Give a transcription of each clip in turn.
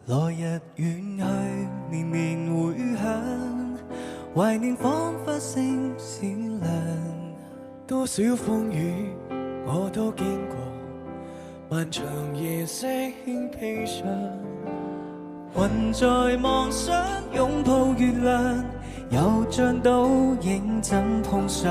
來日遠去，年年回響，懷念彷彿星閃亮。多少風雨我都見過，漫長夜色輕披上，雲在妄想擁抱月亮，又像倒影怎碰上？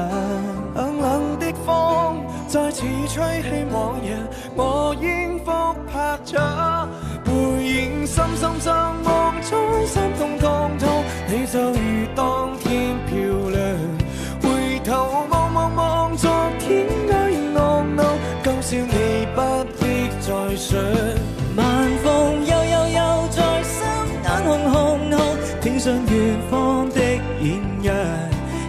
冷冷的風再次吹起往日我應復拍掌，背影深深zam望中心痛痛痛，你就如當天漂亮。回頭望望望昨天愛濃濃，今宵你不必再想。晚風悠悠悠在心眼紅紅紅，天上遠方的豔陽，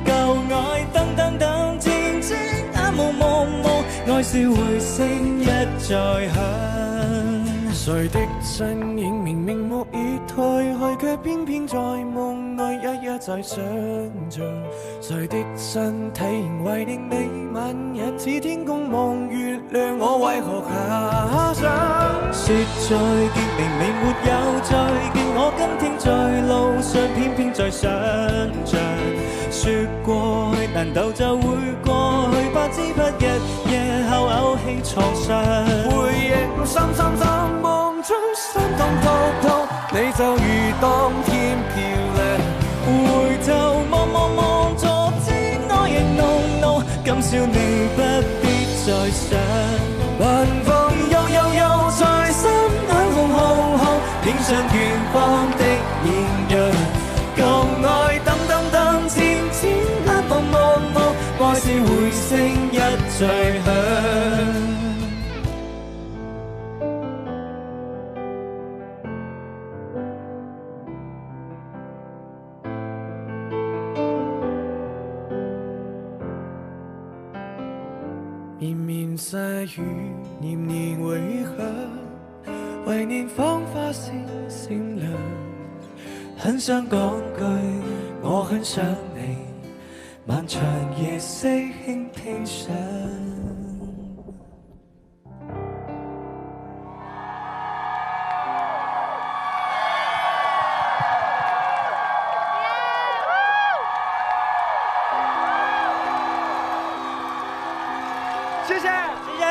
舊愛等等等，漸漸眼朦朦朦，愛笑回聲一再響。誰的身影明明莫以退去，卻偏偏在夢內一一在想像。誰的身體仍懷念你晚日似天公望月亮，我為何遐想？說再見明明沒有再見，我今天在路上偏偏在想像。說過去難道就會過去，不知不覺夜後嘔氣床上，回憶深深zam望中心痛痛痛，你就如當天漂亮。回頭望望望昨天愛仍濃濃，今宵你不必再想。晚風悠悠悠在心眼紅紅紅，天上遠方的豔陽，舊愛等等等，漸漸眼朦朦朦，愛是回聲一再響。綿綿細雨年年回響，懷念芳華星閃亮。很想講句我很想你，漫長夜色輕披上。謝謝，謝謝。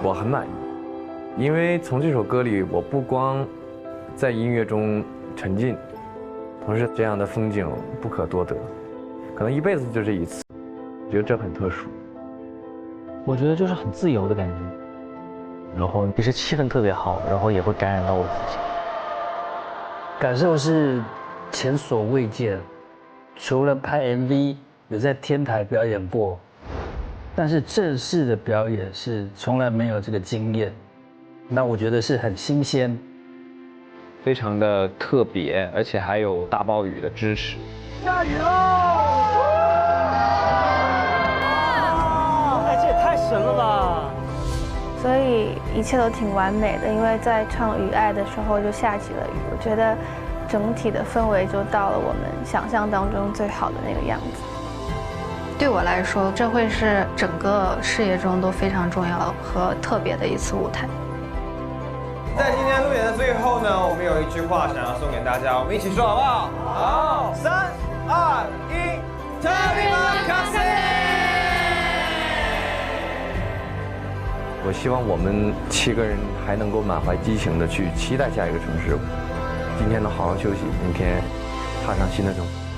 我很滿意，因為從這首歌裡，我不光在音樂中沉浸，同時這樣的風景不可多得，可能一輩子就這一次，我覺得這很特殊。我覺得就是很自由的感覺，然後其實氣氛特別好，然後也會感染到我自己，感受是前所未見。除了拍 MV 有在天台表演過，但是正式的表演是從來沒有這個經驗，那我覺得是很新鮮，非常的特別，而且還有大暴雨的支持。下雨嘍！哎，這也太神了吧！所以一切都挺完美的，因為在唱《與愛》的時候就下起了雨，我覺得整體的氛圍就到了我們想象當中最好的那個樣子。對我來說，這會是整個事業中都非常重要和特別的一次舞台。在今天路演的最後呢，我們有一句話想要送給大家，我們一起說好不好？好，3、2、1，特別卡西！我希望我們7個人還能夠滿懷激情地去期待下一個城市。今天能好好休息，明天踏上新的征途。